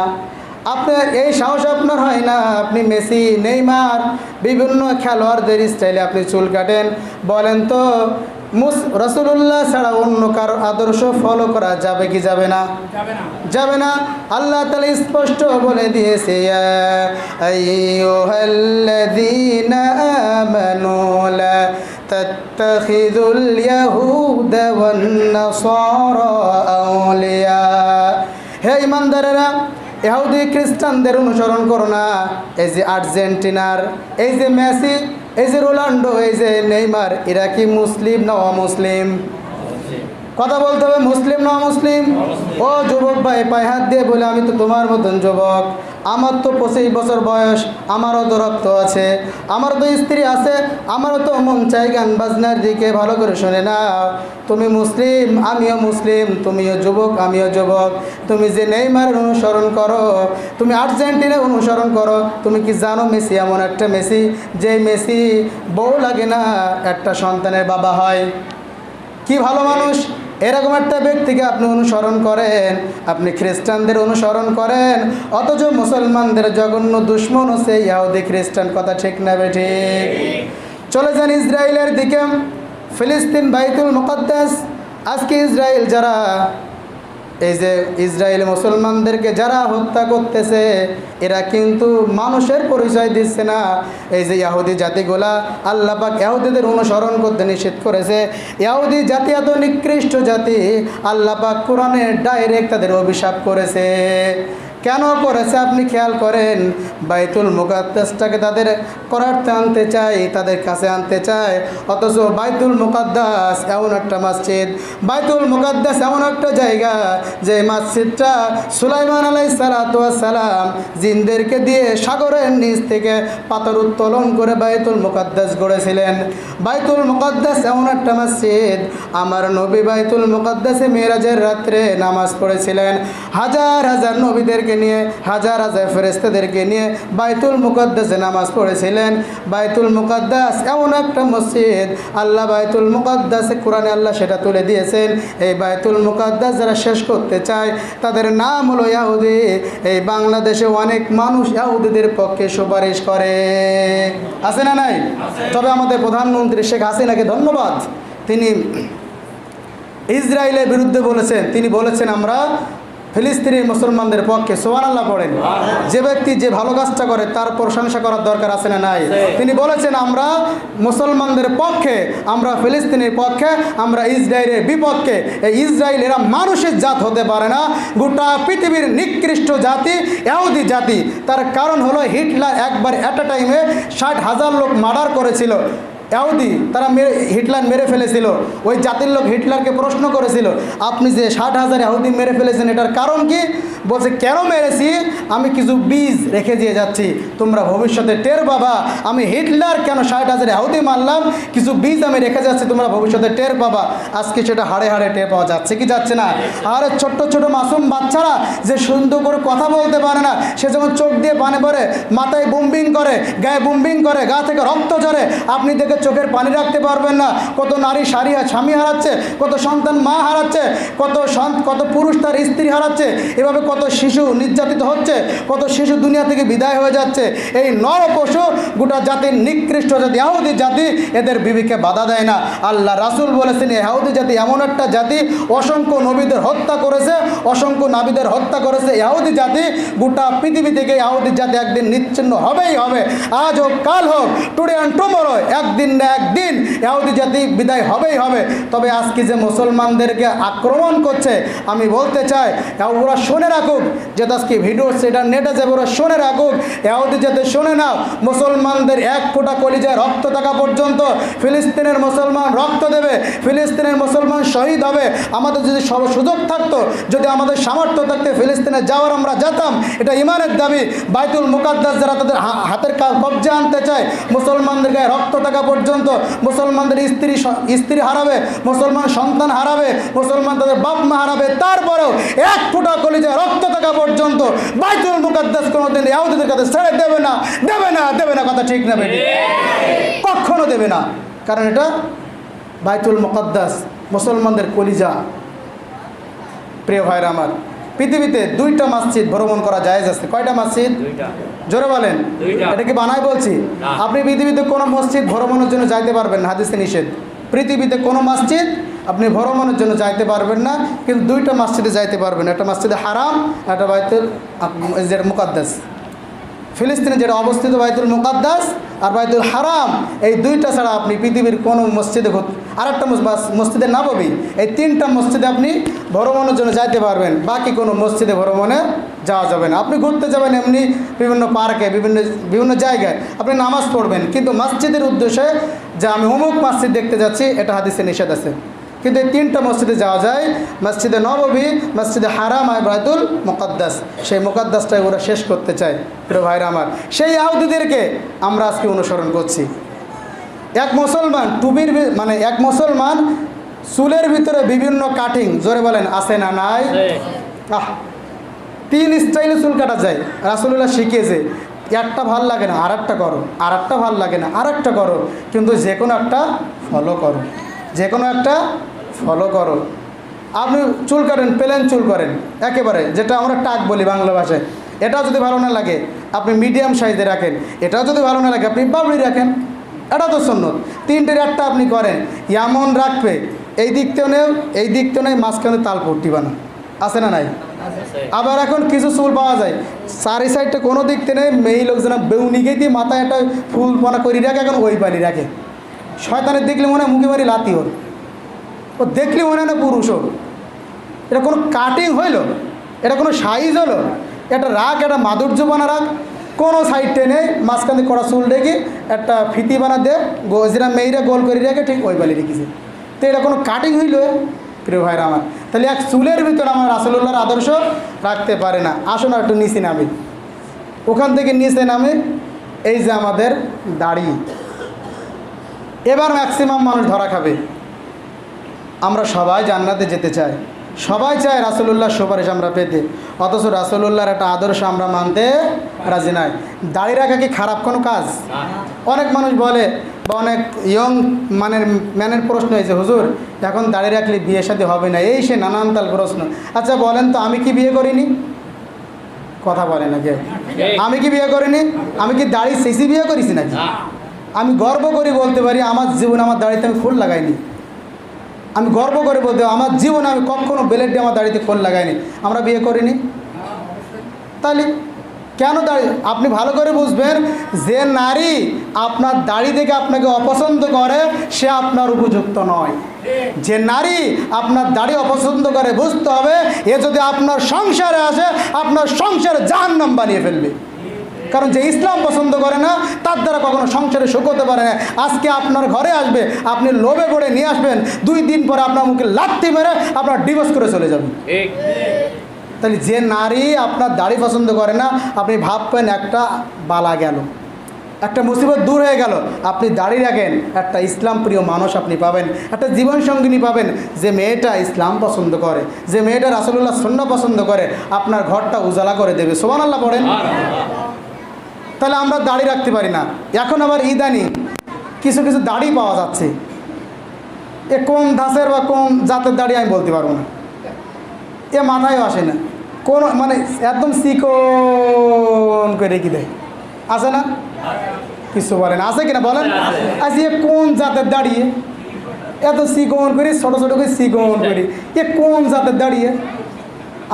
আপনার এই সাহস আপনার হয় না। আপনি মেসি, নেইমার, বিভিন্ন খেলোয়াড়দের স্টাইলে আপনি চুল কাটেন। বলেন তো, রাসূলুল্লাহ ছাড়া অন্য কারো আদর্শ ফলো করা যাবে কি যাবে না? যাবে না। আল্লাহ তাআলা স্পষ্ট বলে দিয়েছে, ইয়া আইয়ুহাল্লাযীনা আমানু লা তাত্তাখিযুল ইয়াহুদা ওয়ান নাসারা আউলিয়া। হে ঈমানদারেরা, ইহুদি খ্রিস্টানদের অনুসরণ করো না। এই যে আর্জেন্টিনার, এই যে মেসি, এই যে রোনাল্ডো, এই যে নেইমার, এরা কি মুসলিম না অমুসলিম? কথা বলতে হবে মুসলিম না মুসলিম। ও যুবক ভাই, পায়ে হাত দিয়ে বলে আমি তো তোমার মতন যুবক, আমার তো 25 বছর বয়স, আমারও তো রক্ত আছে, আমারও তো স্ত্রী আছে, আমারও তো মন চাই গান বাজনার দিকে। ভালো করে শুনে নাও, তুমি মুসলিম, আমিও মুসলিম, তুমিও যুবক, আমিও যুবক। তুমি যে নেইমারের অনুসরণ করো, তুমি আর্জেন্টিনার অনুসরণ করো, তুমি কি জানো মেসি এমন একটা মেসি যে মেসি বউ লাগে না একটা সন্তানের বাবা হয়? কি ভালো মানুষ! এরকম একটা ব্যক্তিকে আপনি অনুসরণ করেন, আপনি খ্রিস্টানদের অনুসরণ করেন, অথচ মুসলমানদের জঘন্য দুশ্মন হচ্ছে ইহুদি খ্রিস্টান। কথা ঠিক না বেঠিক? চলে যান ইসরায়েলের দিকে, ফিলিস্তিন, বাইতুল মুকাদ্দাস। আজকে ইসরায়েল যারা, এই যে ইসরায়েল মুসলমানদেরকে যারা হত্যা করতেছে, এরা কিন্তু মানুষের পরিচয় দিচ্ছে না। এই যে ইহুদি জাতিগুলা, আল্লাহ পাক ইহুদিদের অনুসরণ করতে নিষেধ করেছে। ইহুদি জাতি এত নিকৃষ্ট জাতি, আল্লাহ পাক কোরআনে ডাইরেক্ট তাদের অভিশাপ করেছে। কেন করেছে আপনি খেয়াল করেন। বাইতুল মুকাদ্দাসটাকে তাদের করারতে আনতে চায়, তাদের কাছে আনতে চায়, অথচ বাইতুল মুকাদ্দাস এমন একটা মসজিদ, বাইতুল মুকাদ্দাস এমন একটা জায়গা যে মসজিদটা সুলাইমান আলাইহিস সালাতু ওয়াস সালাম জিনদেরকে দিয়ে সাগরের নিচ থেকে পাথর উত্তোলন করে বাইতুল মুকাদ্দাস গড়েছিলেন। বাইতুল মুকাদ্দাস এমন একটা মসজিদ, আমার নবী বাইতুল মুকাদ্দাসে মেরাজের রাত্রে নামাজ পড়েছিলেন। হাজার হাজার নবীদেরকে নিয়ে, হাজার হাজার ফেরেশতাদেরকে নিয়ে বাইতুল মুকাদ্দাসে নামাজ পড়েছিলেন। বাইতুল মুকাদ্দাস এমন একটা মসজিদ, আল্লাহ বাইতুল মুকাদ্দাসে কোরআনে আল্লাহ সেটা তুলে দিয়েছেন। এই বাইতুল মুকাদ্দাস যারা শেষ করতে চায় তাদের নাম হলো ইহুদি। এই বাংলাদেশে অনেক মানুষ ইহুদিদের পক্ষে সুপারিশ করে, আছে না নাই? তবে আমাদের প্রধানমন্ত্রী শেখ হাসিনাকে ধন্যবাদ, তিনি ইসরায়েলের বিরুদ্ধে বলেছেন। তিনি বলেছেন আমরা ফিলিস্তিনি মুসলমানদের পক্ষে। সুবহানাল্লাহ পড়েন। যে ব্যক্তি যে ভালো কাজটা করে তার প্রশংসা করার দরকার আছে না নাই? তিনি বলেছেন আমরা মুসলমানদের পক্ষে, আমরা ফিলিস্তিনের পক্ষে, আমরা ইসরায়েলের বিপক্ষে। এই ইসরায়েল এরা মানুষের জাত হতে পারে না, গোটা পৃথিবীর নিকৃষ্ট জাতি ইহুদি জাতি। তার কারণ হলো হিটলার একবার অ্যাট আ টাইমে 60,000 লোক মার্ডার করেছিল। ইহুদি তারা হিটলার মেরে ফেলেছিল। ওই জাতির লোক হিটলারকে প্রশ্ন করেছিল, আপনি যে 60,000 ইহুদি মেরে ফেলেছেন এটার কারণ কি? বলছে কেন মেরেছি, আমি কিছু বীজ রেখে দিয়ে যাচ্ছি, তোমরা ভবিষ্যতে টের পাবা আমি হিটলার কেন 60,000 ইহুদি মারলাম, কিছু বীজ আমি রেখে যাচ্ছি, তোমরা ভবিষ্যতে টের পাবা। আজকে সেটা হাড়ে হাড়ে টের পাওয়া যাচ্ছে কি যাচ্ছে না? আর ছোট্ট ছোট মাসুম বাচ্চারা যে সুন্দর করে কথা বলতে পারে না, সে যখন চোখ দিয়ে পানি পড়ে, মাথায় বুম্বিং করে, গায়ে বুম্বিং করে, গা থেকে রক্ত ঝরে, আপনি দেখে চোখের পানি রাখতে পারবেন না। কত নারী স্বামী হারাচ্ছে, কত সন্তান মা হারাচ্ছে, কত পুরুষ তার স্ত্রী হারাচ্ছে, এভাবে কত শিশু নির্যাতিত হচ্ছে, কত শিশু দুনিয়া থেকে বিদায় হয়ে যাচ্ছে। এই নরপশু গোটা জাতির নিকৃষ্ট জাতি ইহুদি জাতি, এদের বিবেকে বাধা দেয় না। আল্লাহ রাসূল বলেছেন ইহুদি জাতি এমন একটা জাতি, অসংখ্য নবীদের হত্যা করেছে, অসংখ্য নাবিদের হত্যা করেছে ইহুদি জাতি। গোটা পৃথিবী থেকে ইহুদি জাতি একদিন নিচ্ছিন্ন হবেই হবে, আজ হোক কাল হোক, টুডে অ্যান্ড টুমরো, একদিন না একদিন ইহুদি জাতি বিদায় হবেই হবে। তবে আজকে যে মুসলমানদেরকে আক্রমণ করছে, আমি বলতে চাই ওরা শুনে রাখুক, যে আজকে ভিডিও সেটা নেটে যাবে, ওরা শুনে রাখুক, ইহুদি জাতি শুনে নাও, মুসলমানদের এক ফোঁটা কলিজায় রক্ত থাকা পর্যন্ত ফিলিস্তিনের মুসলমান রক্ত দেবে, ফিলিস্তিনের মুসলমান শহীদ হবে। আমাদের যদি সুযোগ থাকতো, যদি আমাদের সামর্থ্য থাকতে ফিলিস্তিনে যাওয়ার আমরা যেতাম, এটা ইমানের দাবি। বাইতুল মুকাদ্দাস যারা তাদের হাতের কবজা আনতে চায়, মুসলমানদের গায়ে রক্ত থাকা পর্যন্ত, মুসলমানদের স্ত্রী হারাবে, মুসলমান সন্তান হারাবে, মুসলমান তাদের বাপ মা হারাবে, তারপরেও এক ফোঁটা কলিজায় রক্ত থাকা পর্যন্ত বাইতুল মুকাদ্দাস কোনোদিন ইহুদিদের কাছে ছেড়ে দেবে না, দেবে না, দেবে না। কথা ঠিক না বেটি? কখনো দেবে না, কারণ এটা বাইতুল মুকাদ্দাস, মুসলমানদের কলিজা। প্রিয় ভাইরা আমার, পৃথিবীতে 2টা মসজিদ ভ্রমণ করা জায়েজ আছে। কয়টা মসজিদ? জোরে বলেন। এটা কি বানাই বলছি? আপনি পৃথিবীতে কোনো মসজিদ ভ্রমণের জন্য যাইতে পারবেন না, হাদিসে নিষেধ। পৃথিবীতে কোনো মসজিদ আপনি ভ্রমণের জন্য যাইতে পারবেন না, কিন্তু 2টা মসজিদে যাইতে পারবেন। একটা মসজিদে হারাম, একটা বাইতুল মুকাদ্দাস। ফিলিস্তিনে যেটা অবস্থিত বাইতুল মুকাদ্দাস আর বাইতুল হারাম, এই 2টা ছাড়া আপনি পৃথিবীর কোনো মসজিদে, আর একটা মসজিদে নববী, এই 3টা মসজিদে আপনি ভ্রমণের জন্য যাইতে পারবেন। বাকি কোনো মসজিদে ভ্রমণে যাওয়া যাবে না। আপনি ঘুরতে যাবেন এমনি বিভিন্ন পার্কে, বিভিন্ন জায়গায় আপনি নামাজ পড়বেন, কিন্তু মসজিদের উদ্দেশ্যে যে আমি অমুক মসজিদ দেখতে যাচ্ছি, এটা হাদিসে নিষেধ আছে। কিন্তু এই তিনটা মসজিদে যাওয়া যায়, মসজিদে নববী, মসজিদে হারাম আর বাইতুল মুকাদ্দাস। সেই মুকাদ্দাসটাই ওরা শেষ করতে চায়। প্রিয় ভাইরা আমার, সেই ইহুদিদেরকে আমরা আজকে অনুসরণ করছি। এক মুসলমান এক মুসলমান চুলের ভিতরে বিভিন্ন কাটিং, জোরে বলেন আছে না নাই? 3 স্টাইলে চুল কাটা যায়, রাসূলুল্লাহ শিখিয়েছে। একটা ভাল লাগে না আর একটা করো, আর একটা ভাল লাগে না আর একটা করো, কিন্তু যে কোনো একটা ফলো করো, যে কোনো একটা ফলো করো। আপনি চুল কাটেন, প্লেন চুল করেন একেবারে, যেটা আমরা টাক বলি বাংলা ভাষায়, এটাও যদি ভালো না লাগে আপনি মিডিয়াম সাইজে রাখেন, এটাও যদি ভালো না লাগে আপনি বাবলি রাখেন, এটা তো সুন্নত। 3টের একটা আপনি করেন, এমন রাখবে এই দিকতেও নেই এই দিকতেও নেই, মাঝখানে তালপট্টি বানা, আছে না নাই? আবার এখন কিছু চুল পাওয়া যায় চারি সাইডটা কোনো দিকতে নেই, মেয়ে লোকজন বেউনিকে দিয়ে মাথায় একটা ফুল পানা করে রাখে, এখন ওই পানি রাখে। শয়তানের দেখলে মনে হয় মুখে মারি লাতি ওর, ও দেখলে মনে হয় না পুরুষ ওর। এটা কোনো কাটিং হইল? এটা কোনো সাইজ হলো? এটা রাখ, এটা মাধুর্য বানা রাখ, কোনো সাইড টেনে মাঝখান দিয়ে কড়া চুল রেখে একটা ফিতি বানা দে, যেটা মেয়েরা গোল করে রেখে ঠিক ওই বালি রেখেছে। তো এটা কোনো কাটিং হইল? প্রিয় ভাইরা আমার, তাহলে এক চুলের ভিতরে আমার রাসূলুল্লাহর আদর্শ রাখতে পারে না। আসুন আর একটু নিচে নামে, ওখান থেকে নিচে নামে এই যে আমাদের দাড়ি, এবার ম্যাক্সিমাম মানুষ ধরা খাবে। আমরা সবাই জান্নাতে যেতে চাই, সবাই চায় রাসূলুল্লাহর সুপারিশ আমরা পেতে, অথচ রাসূলুল্লাহর একটা আদর্শ আমরা মানতে রাজি নাই। দাড়ি রাখা কি খারাপ কোনো কাজ? অনেক মানুষ বলে, বা অনেক ইয়ং ম্যানের প্রশ্ন হয়েছে, হুজুর এখন দাড়ি রাখলে বিয়ে শাদী হবে না, এই সে নানান তাল প্রশ্ন। আচ্ছা বলেন তো, আমি কি বিয়ে করিনি? কথা বলে না কেউ। আমি কি বিয়ে করিনি? আমি কি দাড়ি শেষে বিয়ে করেছি নাকি? আমি গর্ব করে বলতে পারি আমার জীবনে আমার দাড়িতে আমি ফুল লাগাইনি। আমি গর্ব করে বলতে আমার জীবনে আমি কখনো বেলেট দিয়ে আমার দাড়িতে ফুল লাগাইনি। আমরা বিয়ে করিনি, তাহলে কেন দাড়ি? আপনি ভালো করে বুঝবেন, যে নারী আপনার দাড়ি দেখে আপনাকে অপছন্দ করে সে আপনার উপযুক্ত নয়। যে নারী আপনার দাড়ি অপছন্দ করে বুঝতে হবে, এ যদি আপনার সংসারে আসে আপনার সংসারে জাহান্নাম বানিয়ে ফেলবে। কারণ যে ইসলাম পছন্দ করে না তার দ্বারা কখনো সংসারে সুখ হতে পারে না। আজকে আপনার ঘরে আসবে, আপনি লোভে পড়ে নিয়ে আসবেন, 2 দিন পরে আপনার মুখে লাথি মেরে আপনার ডিভোর্স করে চলে যাবেন। তাহলে যে নারী আপনার দাড়ি পছন্দ করে না, আপনি ভাববেন একটা বালা গেল, একটা মুসিবত দূর হয়ে গেল। আপনি দাড়ি রাখেন, একটা ইসলাম প্রিয় মানুষ আপনি পাবেন, একটা জীবনসঙ্গিনী পাবেন যে মেয়েটা ইসলাম পছন্দ করে, যে মেয়েটা রাসূলুল্লাহ সুন্নাহ পছন্দ করে, আপনার ঘরটা উজালা করে দেবে। সুবহানাল্লাহ পড়েন। তাহলে আমরা দাড়ি রাখতে পারি না। এখন আবার ইদানিং কিছু কিছু দাড়ি পাওয়া যাচ্ছে, এ কোন ধাঁচের বা কোন জাতের দাড়ি আমি বলতে পারবো না, এ মাথায়ও আসে না, কোন একদম চিকন করে রেখে দেয়, আছে না? কিছু বলেন আছে কিনা বলেন? আচ্ছা এ কোন জাতের দাঁড়িয়ে এত চিকন করে, ছোটো ছোটো করে চিকন করে, এ কোন জাতের দাঁড়িয়ে?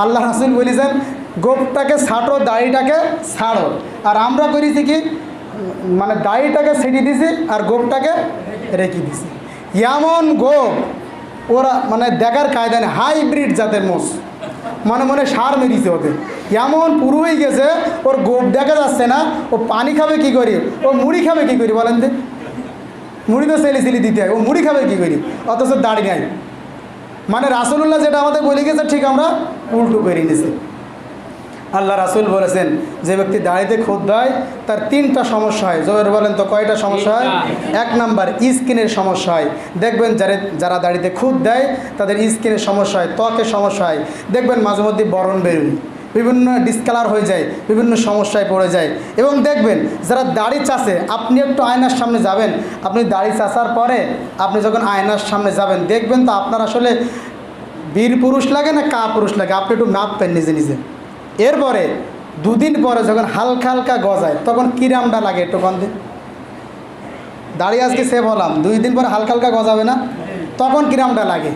আল্লাহ রাসূল বলেছেন গোপটাকে ছাটো, দাড়িটাকে ছাড়ো। আর আমরা করেছি কি, দাড়িটাকে ছেড়ে দিছি আর গোপটাকে রেখে দিছি। এমন গোপ ওরা দেখার কায়দা নেই, হাইব্রিড জাতের মোষ, মনে সার মেরিছে ওদের, এমন পুরো হয়ে গেছে ওর গোপ দেখা যাচ্ছে না। ও পানি খাবে কি করি, ও মুড়ি খাবে কি করি বলেন তো? মুড়ি তো ছেলে দিতে হয়, ও মুড়ি খাবে কি করি, অথচ দাড়ি নাই। রাসূলুল্লাহ যেটা আমাদের বলে গেছে ঠিক আমরা উল্টো বেরিয়ে নিয়েছি। আল্লাহ রাসূল বলেছেন যে ব্যক্তি দাড়িতে খুদ দেয় তার 3টা সমস্যা হয়। জোরে বলেন তো কয়টা সমস্যা হয়? 1 নাম্বার স্কিনের সমস্যা হয়। দেখবেন যারা দাড়িতে খুদ দেয় তাদের স্কিনের সমস্যা হয়, ত্বকের সমস্যা হয়। দেখবেন মাঝে মধ্যে বরণ বেরোয়, বিভিন্ন ডিসকালার হয়ে যায়, বিভিন্ন সমস্যায় পড়ে যায়। এবং দেখবেন যারা দাড়ি চাষে, আপনি একটু আয়নার সামনে যাবেন, আপনি দাড়ি চাষার পরে আপনি যখন আয়নার সামনে যাবেন দেখবেন তো আপনার আসলে বীর পুরুষ লাগে না কা পুরুষ লাগে, আপনি একটু মাপবেন নিজে নিজে। এরপরে 2 দিন পরে যখন হালকা হালকা গজায় তখন কিরামটা লাগে একটু কম দিন। দাড়ি আজকে সে বললাম 2 দিন পরে হালকা হালকা গজাবে না, তখন কিরামটা লাগে,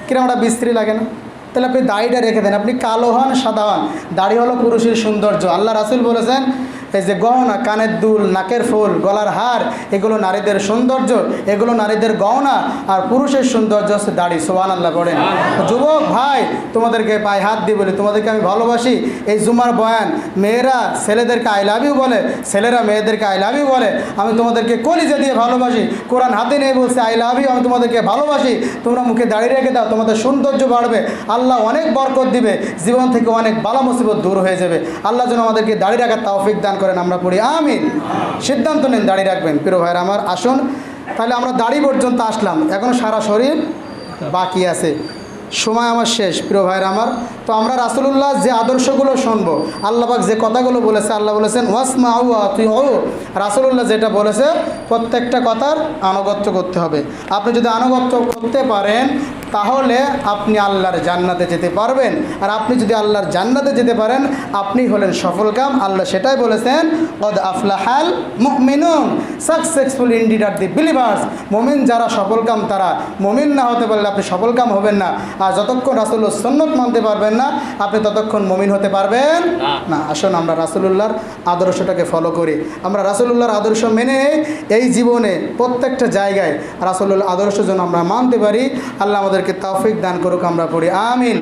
কিরামটা বিশ্রী লাগে না? তাহলে আপনি দাড়িটা রেখে দেন, আপনি কালো হন সাদা হন, দাড়ি হলো পুরুষের সৌন্দর্য। আল্লাহ রাসূল বলেছেন এই যে গহনা, কানের দুল, নাকের ফুল, গলার হার, এগুলো নারীদের সৌন্দর্য, এগুলো নারীদের গহনা। আর পুরুষের সৌন্দর্য হচ্ছে দাড়ি। সুবহানাল্লাহ পড়েন। যুবক ভাই, তোমাদেরকে পায়ে হাত দিয়ে বলি, তোমাদেরকে আমি ভালোবাসি। এই জুমার বয়ান, মেয়েরা ছেলেদেরকে আই লাভ ইউ বলে, ছেলেরা মেয়েদেরকে আই লাভ ইউ বলে। আমি তোমাদেরকে কলিজা দিয়ে ভালোবাসি। কোরআন হাতে নিয়ে বলছে আই লাভ ইউ, আমি তোমাদেরকে ভালোবাসি। তোমরা মুখে দাঁড়িয়ে রেখে দাও, তোমাদের সৌন্দর্য বাড়বে, আল্লাহ অনেক বরকত দিবে, জীবন থেকে অনেক বালা মুসিবত দূর হয়ে যাবে। আল্লাহ যেন আমাদেরকে দাঁড়িয়ে রাখার তৌফিক দান করেন, আমরা পড়ি আমিন। সিদ্ধান্ত নিন দাঁড়িয়ে রাখবেন। প্রিয় ভাইরা আমার, আসুন তাহলে আমরা দাড়ি পর্যন্ত আসলাম, এখনও সারা শরীর বাকি আছে, সময় আমার শেষ। প্রিয় ভাইরা আমার, তো আমরা রাসূলুল্লাহ যে আদর্শগুলো শুনবো, আল্লাহ পাক যে কথাগুলো বলেছে, আল্লাহ বলেছেন ওয়াসমাউ ওয়া আতিউ। রাসূলুল্লাহ যেটা বলেছে প্রত্যেকটা কথার আনুগত্য করতে হবে। আপনি যদি আনুগত্য করতে পারেন তাহলে আপনি আল্লাহর জান্নাতে যেতে পারবেন। আর আপনি যদি আল্লাহর জান্নাতে যেতে পারেন, আপনি হলেন সফলকাম। আল্লাহ সেটাই বলেছেন, কদ আফলাহাল মুমিনুন, successful indeed are the believers. মুমিন যারা সফলকাম তারা। মুমিন না হতে পারলে আপনি সফলকাম হবেন না। আর যতক্ষণ রাসূলুল্লাহর সুন্নাত মানতে পারবেন না, আপনি ততক্ষণ মুমিন হতে পারবেন না। আসুন আমরা রাসূলুল্লাহর আদর্শটাকে ফলো করি। আমরা রাসূলুল্লাহর আদর্শ মেনে এই জীবনে প্রত্যেকটা জায়গায় রাসূলুল্লাহর আদর্শ যেন আমরা মানতে পারি। আল্লাহ আমাদেরকে তৌফিক দান করুক, আমরা পড়ি আমিন।